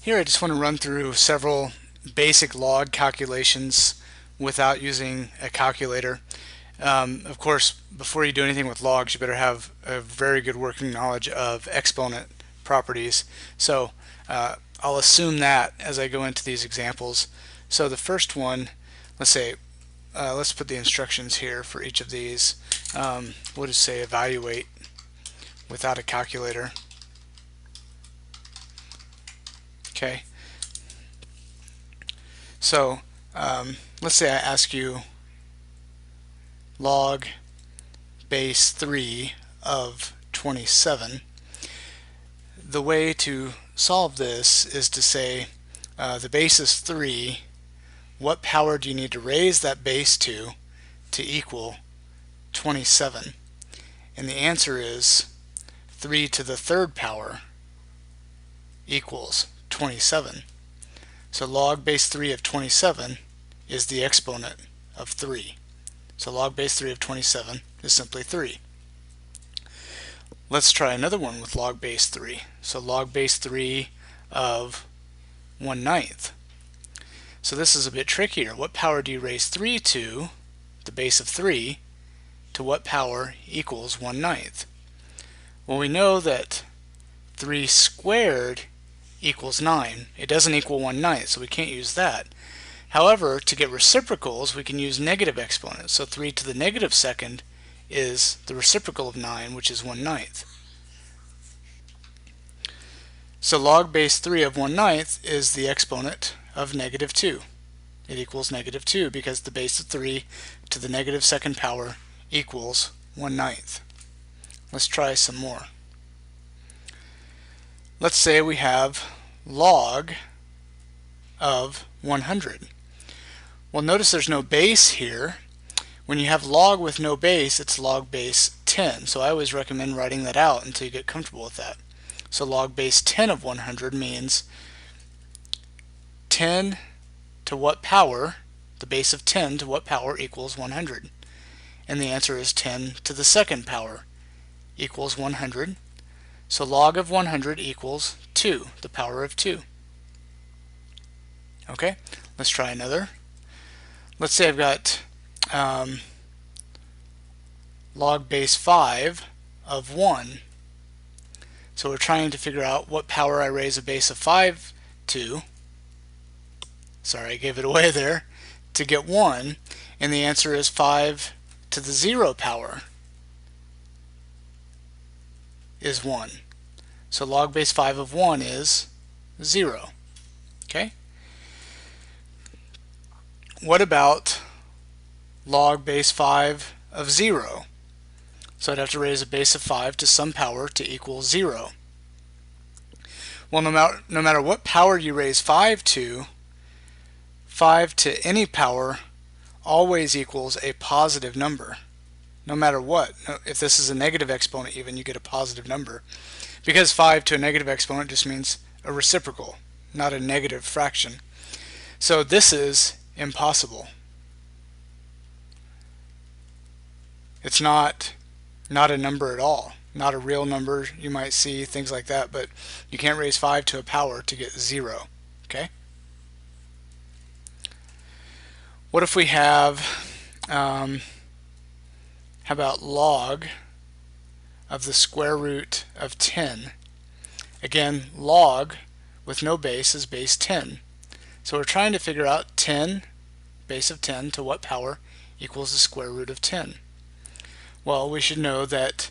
Here I just want to run through several basic log calculations without using a calculator. Of course, before you do anything with logs, you better have a very good working knowledge of exponent properties. So I'll assume that as I go into these examples. So the first one, let's put the instructions here for each of these. We'll just say evaluate without a calculator. Okay. So let's say I ask you log base 3 of 27. The way to solve this is to say the base is 3. What power do you need to raise that base to equal 27? And the answer is 3 to the third power equals 27. So log base 3 of 27 is the exponent of 3. So log base 3 of 27 is simply 3. Let's try another one with log base 3. So log base 3 of 1/9. So this is a bit trickier. What power do you raise 3 to, the base of 3, to what power equals 1/9? Well, we know that 3 squared equals 9. It doesn't equal 1/9, so we can't use that. However, to get reciprocals, we can use negative exponents. So 3 to the negative second is the reciprocal of 9, which is 1/9. So log base 3 of 1/9 is the exponent of -2. It equals -2 because the base of 3 to the negative second power equals 1/9. Let's try some more. Let's say we have log of 100. Well, notice there's no base here. When you have log with no base, it's log base 10. So I always recommend writing that out until you get comfortable with that. So log base 10 of 100 means 10 to what power, the base of 10 to what power equals 100? And the answer is 10 to the second power equals 100. So log of 100 equals 2, the power of 2. Okay, let's try another. Let's say I've got log base 5 of 1. So we're trying to figure out what power I raise a base of 5 to. Sorry, I gave it away there. To get 1, and the answer is 5 to the 0 power is 1. So log base 5 of 1 is 0. Okay? What about log base 5 of 0? So I'd have to raise a base of 5 to some power to equal 0. Well, no matter what power you raise 5 to any power always equals a positive number. No matter what. If this is a negative exponent even, you get a positive number. Because 5 to a negative exponent just means a reciprocal, not a negative fraction. So this is impossible. It's not a number at all. Not a real number. You might see things like that, but you can't raise 5 to a power to get 0. Okay? What if we have, how about log of the square root of 10? Again, log with no base is base 10. So we're trying to figure out 10, base of 10, to what power equals the square root of 10. Well, we should know that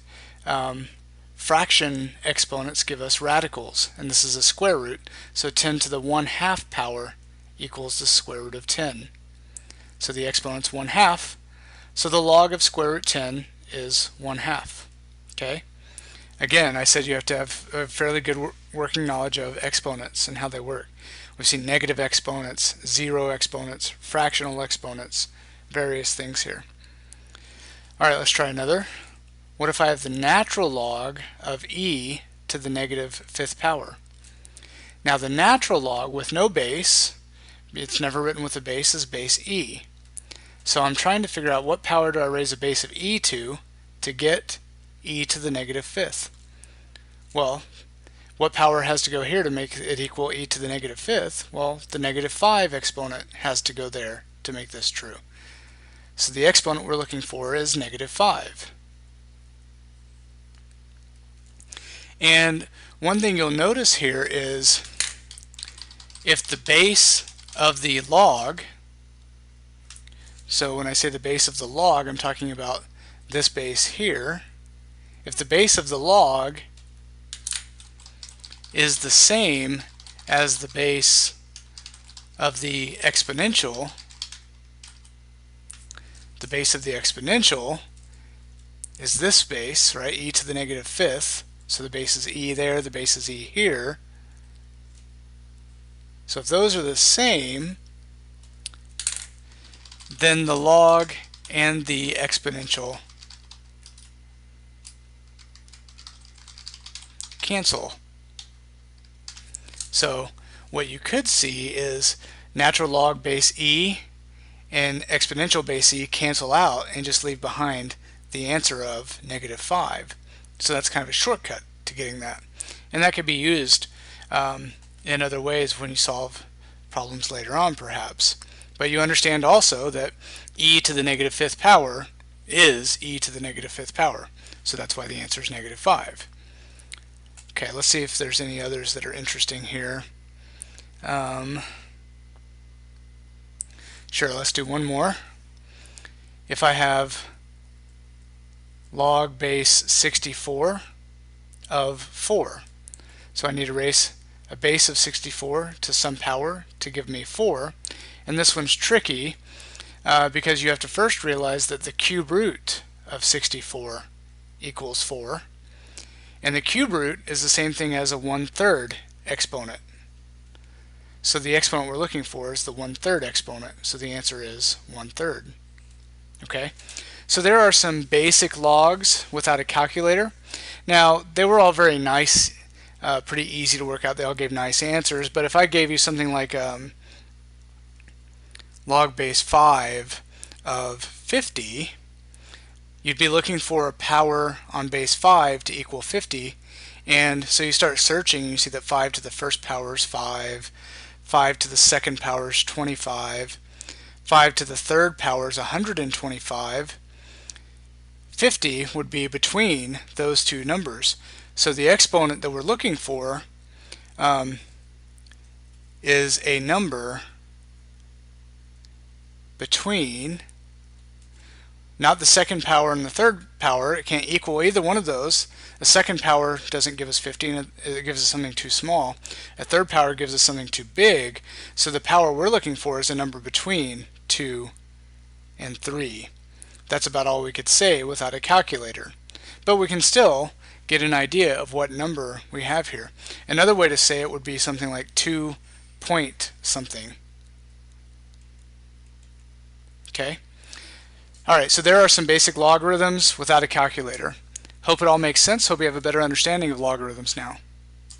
fraction exponents give us radicals, and this is a square root, so 10 to the 1/2 power equals the square root of 10. So the exponent's 1/2, so the log of square root 10 is 1/2. Okay? Again, I said you have to have a fairly good working knowledge of exponents and how they work. We've seen negative exponents, zero exponents, fractional exponents, various things here. Alright, let's try another. What if I have the natural log of e to the -5th power? Now the natural log with no base, it's never written with a base, is base e. So I'm trying to figure out what power do I raise a base of e to get e to the -5th. Well, what power has to go here to make it equal e to the negative fifth? Well, the negative 5 exponent has to go there to make this true. So the exponent we're looking for is negative 5. And one thing you'll notice here is if the base of the log, so when I say the base of the log, I'm talking about this base here. If the base of the log is the same as the base of the exponential, the base of the exponential is this base, right, e to the negative fifth. So the base is e there, the base is e here. So if those are the same, then the log and the exponential cancel. So what you could see is natural log base e and exponential base e cancel out and just leave behind the answer of negative 5. So that's kind of a shortcut to getting that. And that could be used in other ways when you solve problems later on perhaps. But you understand also that e to the negative fifth power is e to the negative fifth power. So that's why the answer is negative 5. Okay, let's see if there's any others that are interesting here. Sure, let's do one more. If I have log base 64 of 4, so I need to raise a base of 64 to some power to give me 4, and this one's tricky because you have to first realize that the cube root of 64 equals 4, and the cube root is the same thing as a 1/3 exponent. So the exponent we're looking for is the 1/3 exponent, so the answer is 1/3. Okay, so there are some basic logs without a calculator. Now they were all very nice, pretty easy to work out. They all gave nice answers, but if I gave you something like log base 5 of 50, you'd be looking for a power on base 5 to equal 50, and so you start searching and you see that 5 to the first power is 5, 5 to the second power is 25, 5 to the third power is 125. 50 would be between those two numbers. So the exponent that we're looking for is a number between, not the second power and the third power. It can't equal either one of those. The second power doesn't give us 50, it gives us something too small. A third power gives us something too big. So the power we're looking for is a number between 2 and 3. That's about all we could say without a calculator. But we can still get an idea of what number we have here. Another way to say it would be something like 2 point something. Okay? Alright, so there are some basic logarithms without a calculator. Hope it all makes sense. Hope you have a better understanding of logarithms now.